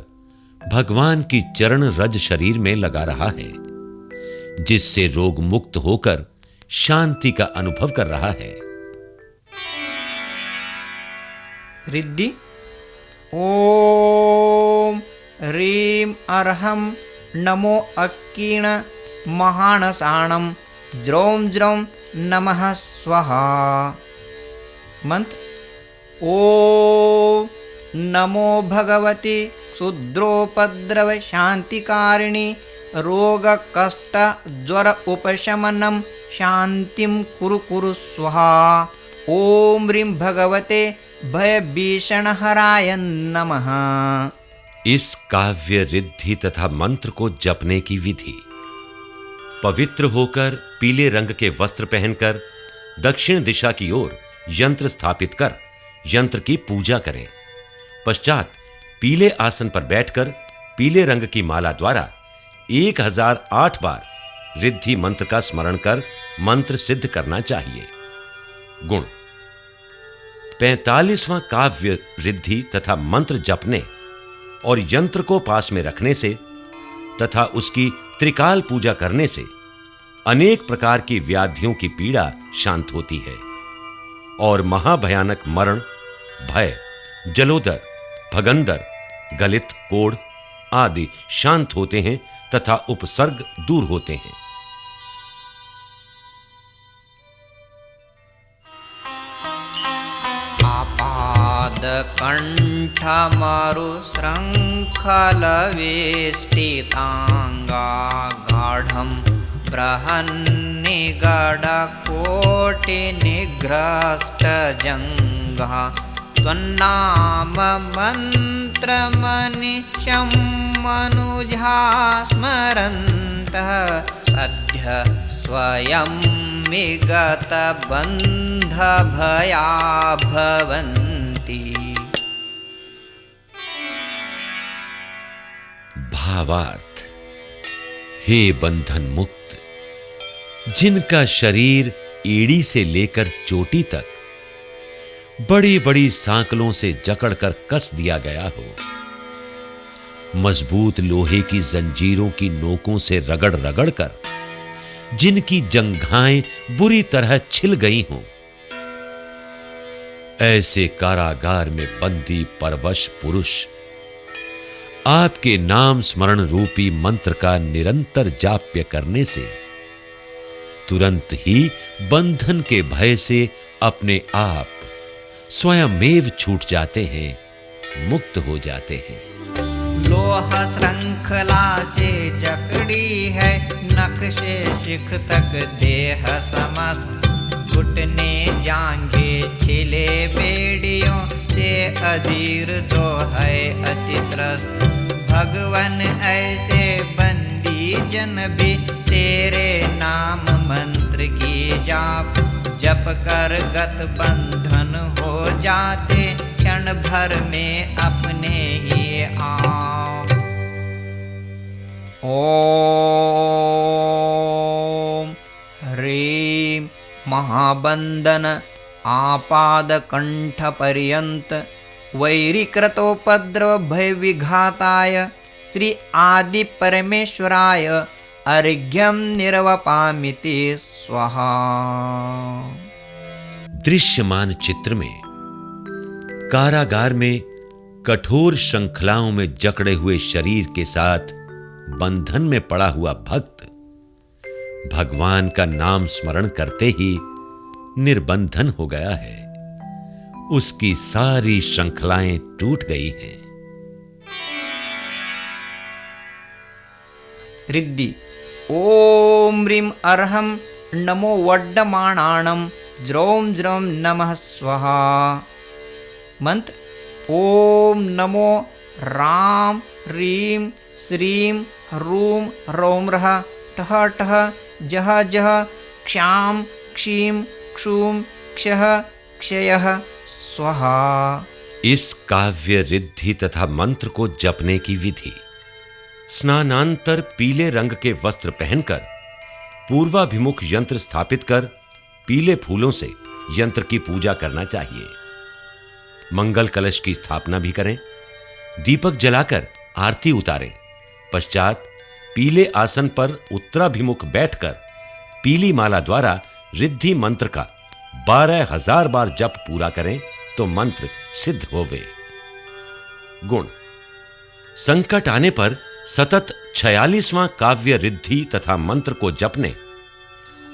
भगवान की चरण रज शरीर में लगा रहा है, जिससे रोग मुक्त होकर शांति का अनुभव कर रहा है। रिद्धि ओम ह्रीं अर्हं नमो अक्कीण महानसाणं ज्रौं ज्रौं नमः स्वाहा। मंत्र ओम नमो भगवती क्षुद्रोपद्रव शांतिकारिणी रोग कष्ट ज्वर उपशमनम शांतिम कुरु कुरु स्वाहा। ओम ह्रीं भगवते भय भीषण हराय नमः। इस काव्य रिद्धि तथा मंत्र को जपने की विधि: पवित्र होकर पीले रंग के वस्त्र पहनकर दक्षिण दिशा की ओर यंत्र स्थापित कर यंत्र की पूजा करें। पश्चात पीले आसन पर बैठकर पीले रंग की माला द्वारा 1008 बार रिद्धि मंत्र का स्मरण कर मंत्र सिद्ध करना चाहिए। गुण: 45वां काव्य रिद्धि तथा मंत्र जपने और यंत्र को पास में रखने से तथा उसकी त्रिकाल पूजा करने से अनेक प्रकार की व्याधियों की पीड़ा शांत होती है और महाभयानक मरण, भय, जलोदर, भगंदर, गलित, कोढ़ आदि शांत होते हैं तथा उपसर्ग दूर होते हैं। आपाद कंठ मरु श्रृंखल वेष्टितांगा गाढ़ं बृहन्निगड कोटि निग्रस्त जंघः त्वन्नाम मंत्र मनिशं मनुजा स्मरन्तः सद्य स्वयं विगत बंध भया भवन्ति। भावार्थ: हे बंधन मुक्त, जिनका शरीर एड़ी से लेकर चोटी तक बड़ी बड़ी सांकलों से जकड़कर कस दिया गया हो, मजबूत लोहे की जंजीरों की नोकों से रगड़ रगड़ कर जिनकी जंघाएं बुरी तरह छिल गई हों, ऐसे कारागार में बंदी परवश पुरुष आपके नाम स्मरण रूपी मंत्र का निरंतर जाप्य करने से तुरंत ही बंधन के भय से अपने आप स्वयमेव छूट जाते हैं, मुक्त हो जाते हैं। लोह श्रृंखला से जकड़ी है, नख से शिख तक देह समस्त, घुटने जांघे छिले बेड़ियों से अधीर जो है अति त्रस्त। भगवन ऐसे बंदी जन भी तेरे नाम मंत्र की जाप। जप कर गत बंधन हो जाते, क्षण भर में अपने ही आप। ओम ह्रीं महाबंधन आपाद कंठ पर्यंत वैरिकृतोपद्रव भय विघाताय श्री आदि परमेश्वराय अर्घ्यं निर्वपामिति स्वाहा। दृश्यमान चित्र में कारागार में कठोर श्रृंखलाओं में जकड़े हुए शरीर के साथ बंधन में पड़ा हुआ भक्त भगवान का नाम स्मरण करते ही निर्बंधन हो गया है। उसकी सारी श्रृंखलाएं टूट गई हैं। रिद्धि ओम ह्रीं अर्हं नमो वड्डमाणाणं ज्रौं ज्रौं नमः स्वाहा। मंत्र ओम नमो राम ह्रीं श्रीं ह्रूं रौं रः ठः ठः जः जः क्षां क्षीं क्षूं क्षः क्षयः स्वाहा। इस काव्य रिद्धि तथा मंत्र को जपने की विधि। स्नानांतर पीले रंग के वस्त्र पहनकर पूर्वाभिमुख यंत्र स्थापित कर पीले फूलों से यंत्र की पूजा करना चाहिए। मंगल कलश की स्थापना भी करें। दीपक जलाकर आरती उतारें। पश्चात पीले आसन पर उत्तराभिमुख बैठकर पीली माला द्वारा रिद्धि मंत्र का 12,000 बार जप पूरा करें तो मंत्र सिद्ध होवे। गुण संकट आने पर सतत 46वां काव्य रिद्धि तथा मंत्र को जपने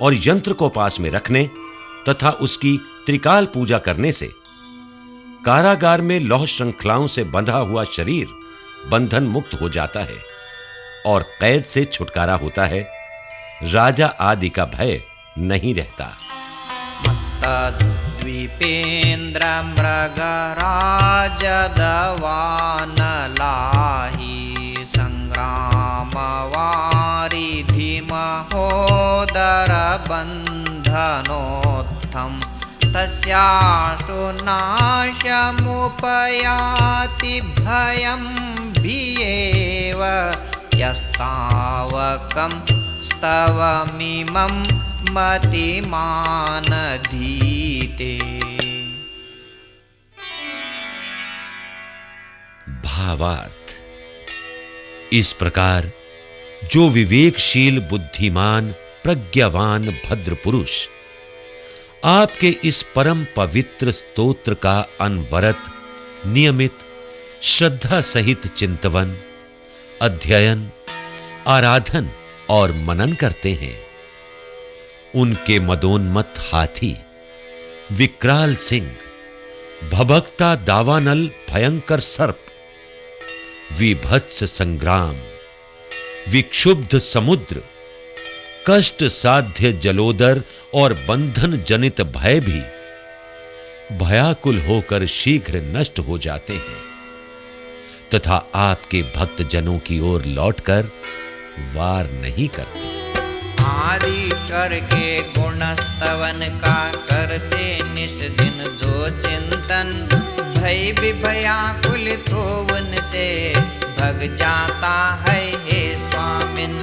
और यंत्र को पास में रखने तथा उसकी त्रिकाल पूजा करने से कारागार में लौह श्रृंखलाओं से बंधा हुआ शरीर बंधन मुक्त हो जाता है और कैद से छुटकारा होता है। राजा आदि का भय नहीं रहता। द्वीपेन्द्र मृगराज दवानलाहि संग्राम वारिधि महोदर बंधनोत्थम तस्याशु नाशमुपयाति भयं भियेव यस्तावकं स्तवमिमं मतिमानधीते। भावार्थ इस प्रकार जो विवेकशील बुद्धिमान प्रज्ञावान भद्र पुरुष आपके इस परम पवित्र स्तोत्र का अनवरत नियमित श्रद्धा सहित चिंतवन अध्ययन आराधन और मनन करते हैं, उनके मदोन्मत्त हाथी विकराल सिंह, भभकता दावानल भयंकर सर्प, विभत्स संग्राम, विक्षुब्ध समुद्र, कष्ट साध्य जलोदर और बंधन जनित भय भी भयाकुल होकर शीघ्र नष्ट हो जाते हैं तथा आपके भक्त जनों की ओर लौटकर वार नहीं करते। आदिश्वर के गुण स्तवन का करते निस दिन जो चिंतन भय विभयाकुलित हो उनसे भग जाता है हे स्वामिन।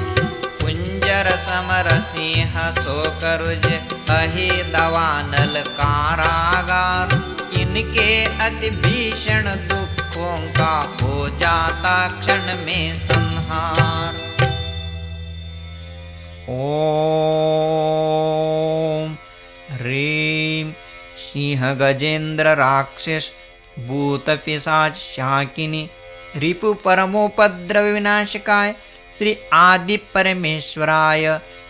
कुंजर समर सिंह सो करुज अहि दवानल कारागार इनके अति भीषण दुखों का हो जाता क्षण में संहार। ओम ह्रीं सिंह गजेंद्र राक्षस भूत पिशाच शाकिनी रिपु परमोपद्रव विनाशकाय श्री आदि परमेश्वराय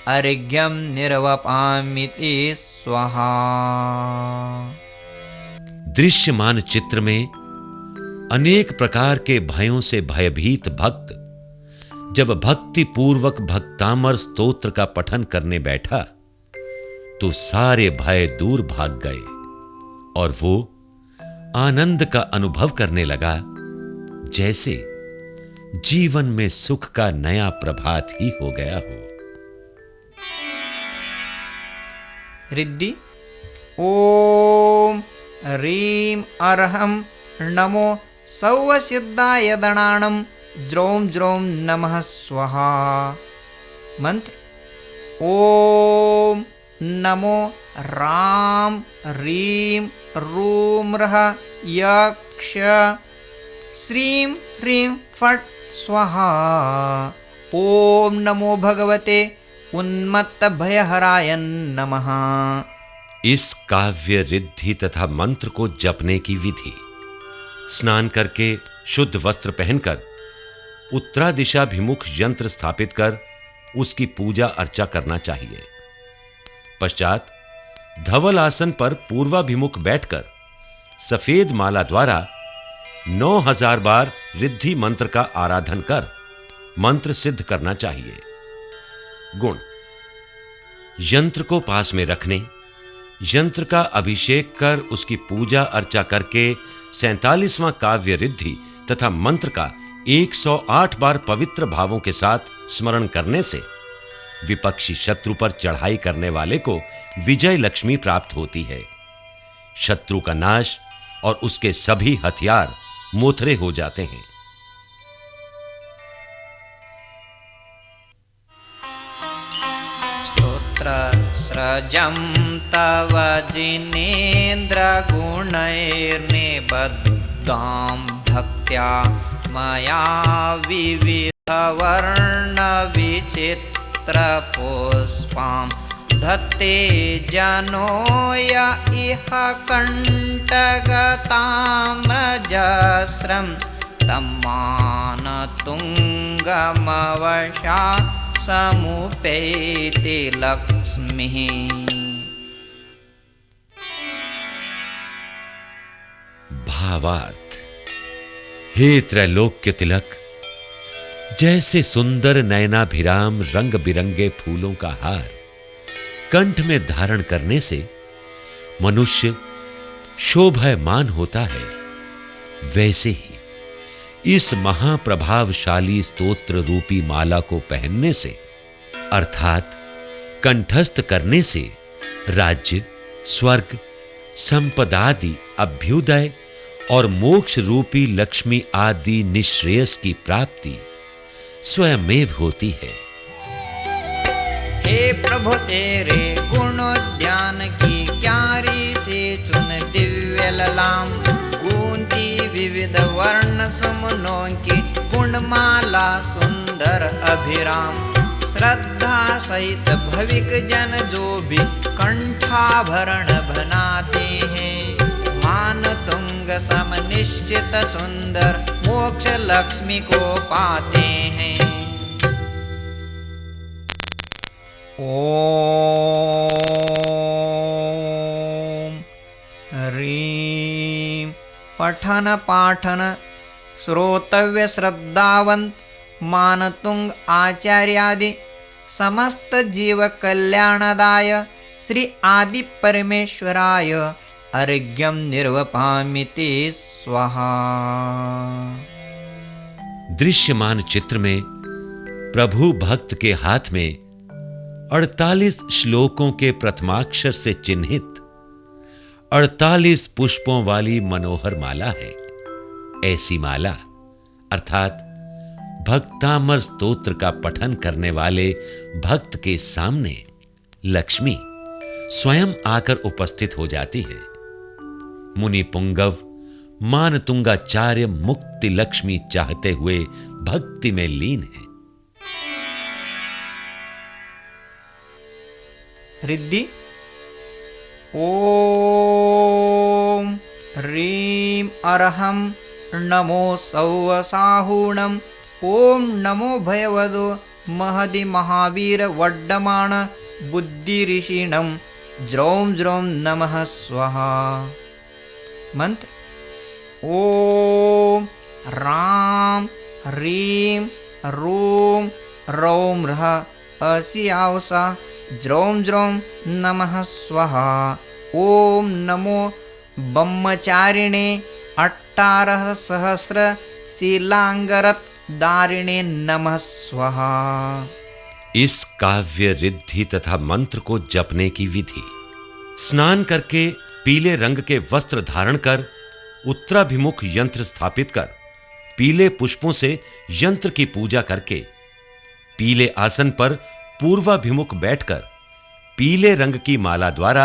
अर्घ्यं निर्वपामिति स्वाहा। दृश्यमान चित्र में अनेक प्रकार के भयों से भयभीत भक्त जब भक्ति पूर्वक भक्तामर स्तोत्र का पठन करने बैठा तो सारे भय दूर भाग गए और वो आनंद का अनुभव करने लगा जैसे जीवन में सुख का नया प्रभात ही हो गया हो। रिद्धि ओम ह्रीं अर्हं नमो सौवसिद्धाय दणाणं ज्रौं ज्रौं नमः स्वाहा। मंत्र ओम नमो राम ह्रीं रूम रः यक्ष श्रीं ह्रीं फट् स्वाहा। ओम नमो भगवते उन्मत्त भयहराय नमः। इस काव्य रिद्धि तथा मंत्र को जपने की विधि: स्नान करके शुद्ध वस्त्र पहनकर उत्तरादिशाभिमुख यंत्र स्थापित कर उसकी पूजा अर्चा करना चाहिए। पश्चात धवल आसन पर पूर्वाभिमुख बैठकर सफेद माला द्वारा 9000 बार रिद्धि मंत्र का आराधन कर मंत्र सिद्ध करना चाहिए। गुण: यंत्र को पास में रखने, यंत्र का अभिषेक कर उसकी पूजा अर्चा करके 47वां काव्य रिद्धि तथा मंत्र का 108 बार पवित्र भावों के साथ स्मरण करने से विपक्षी शत्रु पर चढ़ाई करने वाले को विजय लक्ष्मी प्राप्त होती है। शत्रु का नाश और उसके सभी हथियार मोथरे हो जाते हैं। स्तोत्र स्रजं तव जिनेन्द्र गुणैर्निबद्धां भक्त्या मया विविध वर्ण विचित्र पुष्पां धत्ते जनो य इह कण्टगताम्रजस्रं तम्मानतुङ्गमवशा समुपेति लक्ष्मीः। भावार्थ: हे त्रैलोक्य तिलक, जैसे सुंदर नयनाभिराम रंग बिरंगे फूलों का हार कंठ में धारण करने से मनुष्य शोभायमान होता है, वैसे ही इस महाप्रभावशाली स्तोत्र रूपी माला को पहनने से अर्थात कंठस्थ करने से राज्य, स्वर्ग, संपदादि अभ्युदय और मोक्ष रूपी लक्ष्मी आदि निश्रेयस की प्राप्ति स्वयमेव होती है। हे प्रभु तेरे गुणोद्यान की क्यारी से चुन दिव्य ललाम, गूंजी विविध वर्ण सुमनों की गुणमाला सुंदर अभिराम। श्रद्धा सहित भविक जन जो भी कंठाभरण बनाते हैं, मान तुंग सम निश्चित सुंदर मोक्ष लक्ष्मी को पाते हैं। ओम ह्रीं पठन पाठन श्रोतव्य श्रद्धावंत मानतुंग आचार्यादि समस्त जीव कल्याणदाय श्री आदि परमेश्वराय अर्घ्यं निर्वपामिति स्वाहा। दृश्यमान चित्र में प्रभु भक्त के हाथ में 48 श्लोकों के प्रथमाक्षर से चिन्हित 48 पुष्पों वाली मनोहर माला है। ऐसी माला अर्थात भक्तामर स्तोत्र का पठन करने वाले भक्त के सामने लक्ष्मी स्वयं आकर उपस्थित हो जाती है। मुनि पुंगव मानतुंगाचार्य मुक्ति लक्ष्मी चाहते हुए भक्ति में लीन है। रिद्धि ओम ह्रीं अर्हं नमो सौवसाहूणं ओम नमो भयवदो महदि महावीर वड्डमाण बुद्धिऋषिणं ज्रौं ज्रौं नमः स्वाहा। मंत्र ओम राम ह्रीं रूम रौं रः अस्यावसा ज्रौं ज्रौं नमः स्वाहा। ओम नमो ब्रह्मचारिणे 18 सहस्र शीलांगरत दारिणे नमः स्वाहा। इस काव्य रिद्धि तथा मंत्र को जपने की विधि: स्नान करके पीले रंग के वस्त्र धारण कर उत्तराभिमुख यंत्र स्थापित कर पीले पुष्पों से यंत्र की पूजा करके पीले आसन पर पूर्वाभिमुख बैठकर पीले रंग की माला द्वारा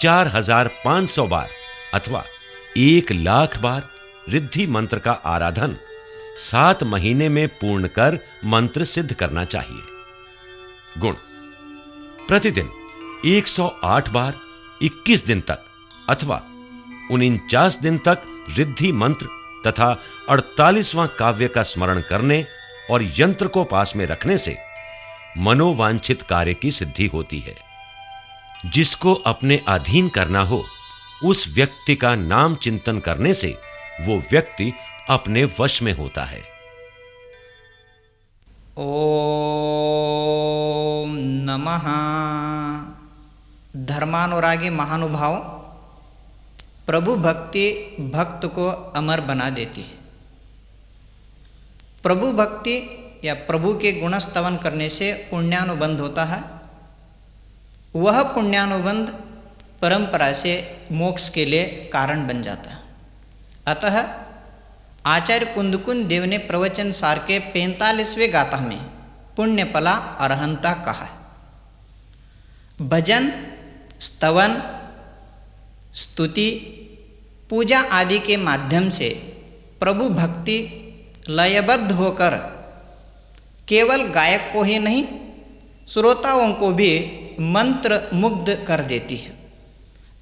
4500 बार अथवा 1,00,000 बार रिद्धि मंत्र का आराधन 7 महीने में पूर्ण कर मंत्र सिद्ध करना चाहिए। गुण: प्रतिदिन 108 बार 21 दिन तक अथवा 49 दिन तक रिद्धि मंत्र तथा 48वां काव्य का स्मरण करने और यंत्र को पास में रखने से मनोवांछित कार्य की सिद्धि होती है। जिसको अपने अधीन करना हो उस व्यक्ति का नाम चिंतन करने से वो व्यक्ति अपने वश में होता है। ओम नमः। धर्मानुरागी महानुभाव, प्रभु भक्ति भक्त को अमर बना देती है। प्रभु भक्ति या प्रभु के गुण स्तवन करने से पुण्यानुबंध होता है। वह पुण्यानुबंध परंपरा से मोक्ष के लिए कारण बन जाता है। अतः आचार्य कुंदकुंद देव ने प्रवचन सार के 45वें गाथा में पुण्य फला अरहंता कहा है। भजन, स्तवन, स्तुति, पूजा आदि के माध्यम से प्रभु भक्ति लयबद्ध होकर केवल गायक को ही नहीं श्रोताओं को भी मंत्र मुग्ध कर देती है।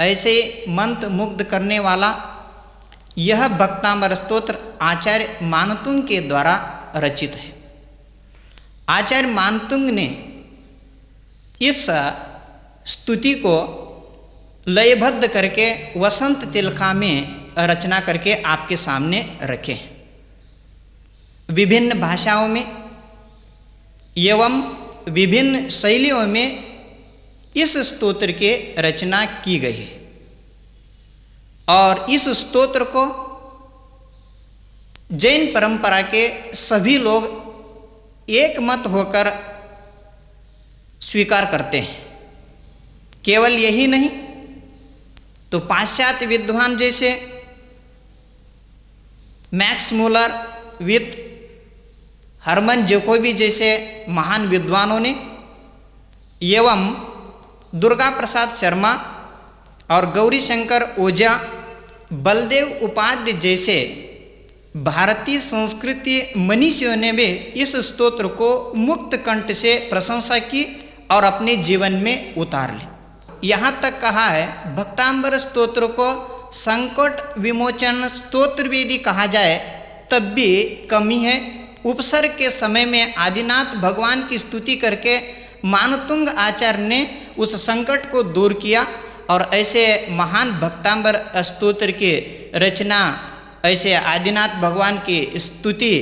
ऐसे मंत्र मुग्ध करने वाला यह भक्तामर स्तोत्र आचार्य मानतुंग के द्वारा रचित है। आचार्य मानतुंग ने इस स्तुति को लयबद्ध करके वसंत तिलका में रचना करके आपके सामने रखे। विभिन्न भाषाओं में एवं विभिन्न शैलियों में इस स्तोत्र के रचना की गई है और इस स्तोत्र को जैन परंपरा के सभी लोग एक मत होकर स्वीकार करते हैं। केवल यही नहीं तो पाश्चात्य विद्वान जैसे Max Muller with Hermann Jacobi जैसे महान विद्वानों ने एवं दुर्गा प्रसाद शर्मा और गौरी शंकर ओझा, बलदेव उपाध्याय जैसे भारतीय संस्कृति मनीषियों ने भी इस स्तोत्र को मुक्त कंठ से प्रशंसा की और अपने जीवन में उतार ली। यहाँ तक कहा है भक्तांबर स्तोत्र को संकट विमोचन स्तोत्र भी यदि कहा जाए तब भी कमी है। उपसर्ग के समय में आदिनाथ भगवान की स्तुति करके मानतुंग आचार्य ने उस संकट को दूर किया और ऐसे महान भक्तांबर स्तोत्र की रचना, ऐसे आदिनाथ भगवान की स्तुति,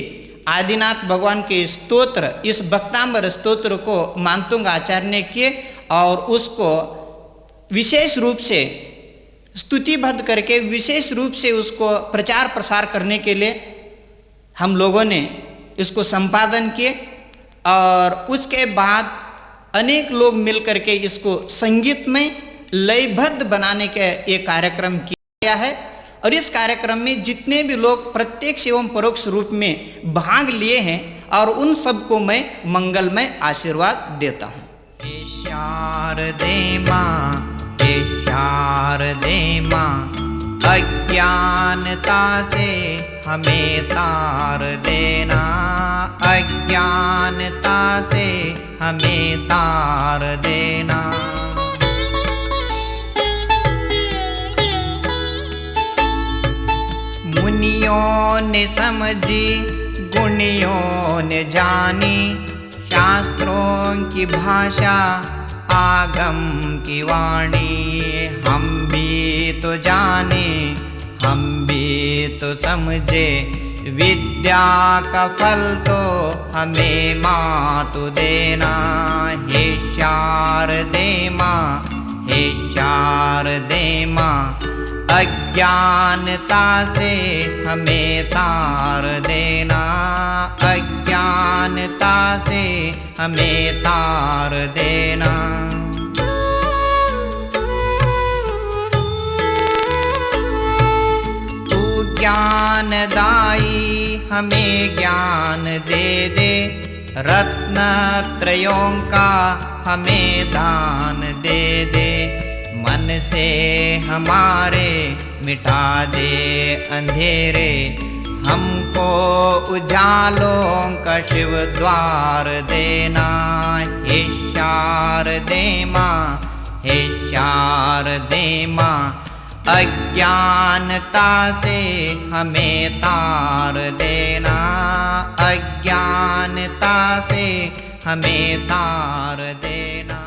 आदिनाथ भगवान के स्तोत्र, इस भक्तांबर स्तोत्र को मानतुंग आचार्य ने किए और उसको विशेष रूप से स्तुतिबद्ध करके विशेष रूप से उसको प्रचार प्रसार करने के लिए हम लोगों ने इसको संपादन किए और उसके बाद अनेक लोग मिलकर के इसको संगीत में लयबद्ध बनाने का एक कार्यक्रम किया गया है। और इस कार्यक्रम में जितने भी लोग प्रत्यक्ष एवं परोक्ष रूप में भाग लिए हैं और उन सबको मैं मंगलमय आशीर्वाद देता हूँ। शारदे माँ, शारदे माँ, अज्ञानता से हमें तार देना, अज्ञानता से हमें तार देना। मुनियों ने समझी, गुणियों ने जानी, शास्त्रों की भाषा आगम की वाणी। हम भी तो जाने, हम भी तो समझे, विद्या का फल तो हमें माँ तू देना। हे शारदे माँ, हे शारदे माँ, अज्ञानता से हमें तार देना, अज्ञानता से हमें तार देना। तू ज्ञानदायी हमें ज्ञान दे दे, रत्नत्रयों का हमें दान दे दे। मन से हमारे मिटा दे अंधेरे, हमको उजालों का शिव द्वार देना। हे शारदे माँ, हे शारदे माँ, अज्ञानता से हमें तार देना, अज्ञानता से हमें तार देना।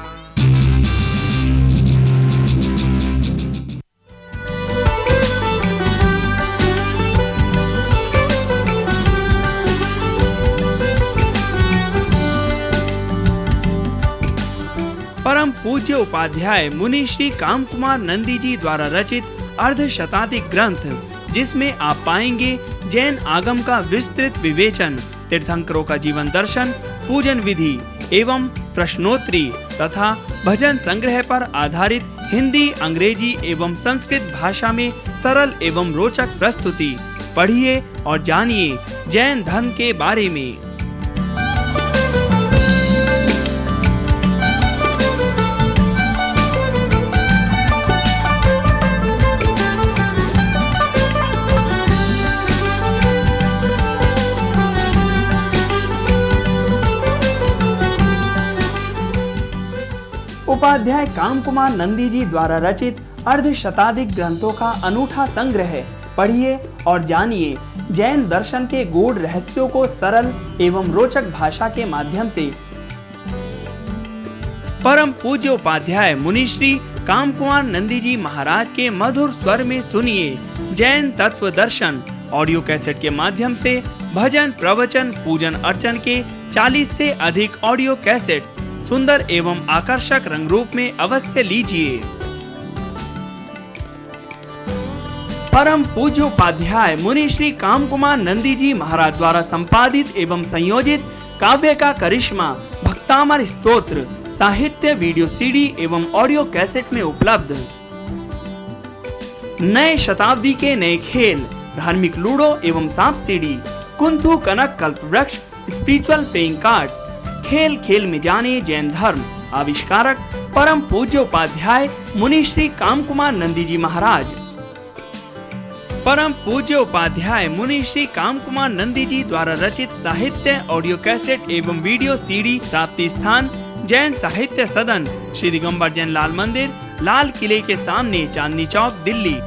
परम पूज्य उपाध्याय मुनि श्री काम कुमार नंदी जी द्वारा रचित अर्धशताधिक ग्रंथ, जिसमें आप पाएंगे जैन आगम का विस्तृत विवेचन, तीर्थंकरों का जीवन दर्शन, पूजन विधि एवं प्रश्नोत्तरी तथा भजन संग्रह पर आधारित हिंदी, अंग्रेजी एवं संस्कृत भाषा में सरल एवं रोचक प्रस्तुति। पढ़िए और जानिए जैन धर्म के बारे में। उपाध्याय काम कुमार नंदी जी द्वारा रचित अर्धशताधिक ग्रंथों का अनूठा संग्रह। पढ़िए और जानिए जैन दर्शन के गूढ़ रहस्यों को सरल एवं रोचक भाषा के माध्यम से। परम पूज्य उपाध्याय मुनि श्री काम कुमार नंदी जी महाराज के मधुर स्वर में सुनिए जैन तत्व दर्शन। ऑडियो कैसेट के माध्यम से भजन, प्रवचन, पूजन अर्चन के 40 से अधिक ऑडियो कैसेट सुंदर एवं आकर्षक रंग रूप में अवश्य लीजिए। परम पूज्य उपाध्याय मुनि श्री काम कुमार नंदी जी महाराज द्वारा संपादित एवं संयोजित काव्य का करिश्मा भक्तामर स्तोत्र साहित्य वीडियो सीडी एवं ऑडियो कैसेट में उपलब्ध। नए शताब्दी के नए खेल, धार्मिक लूडो एवं सांप सीडी, कुंथु कनक कल्प वृक्ष, स्पिरिचुअल प्लेइंग कार्ड। खेल खेल में जाने जैन धर्म। आविष्कारक परम पूज्य उपाध्याय मुनि श्री काम कुमार नंदी जी महाराज। परम पूज्य उपाध्याय मुनि श्री काम कुमार नंदी जी द्वारा रचित साहित्य, ऑडियो कैसेट एवं वीडियो सीडी। प्राप्ति स्थान जैन साहित्य सदन, श्री दिगंबर जैन लाल मंदिर, लाल किले के सामने, चांदनी चौक, दिल्ली।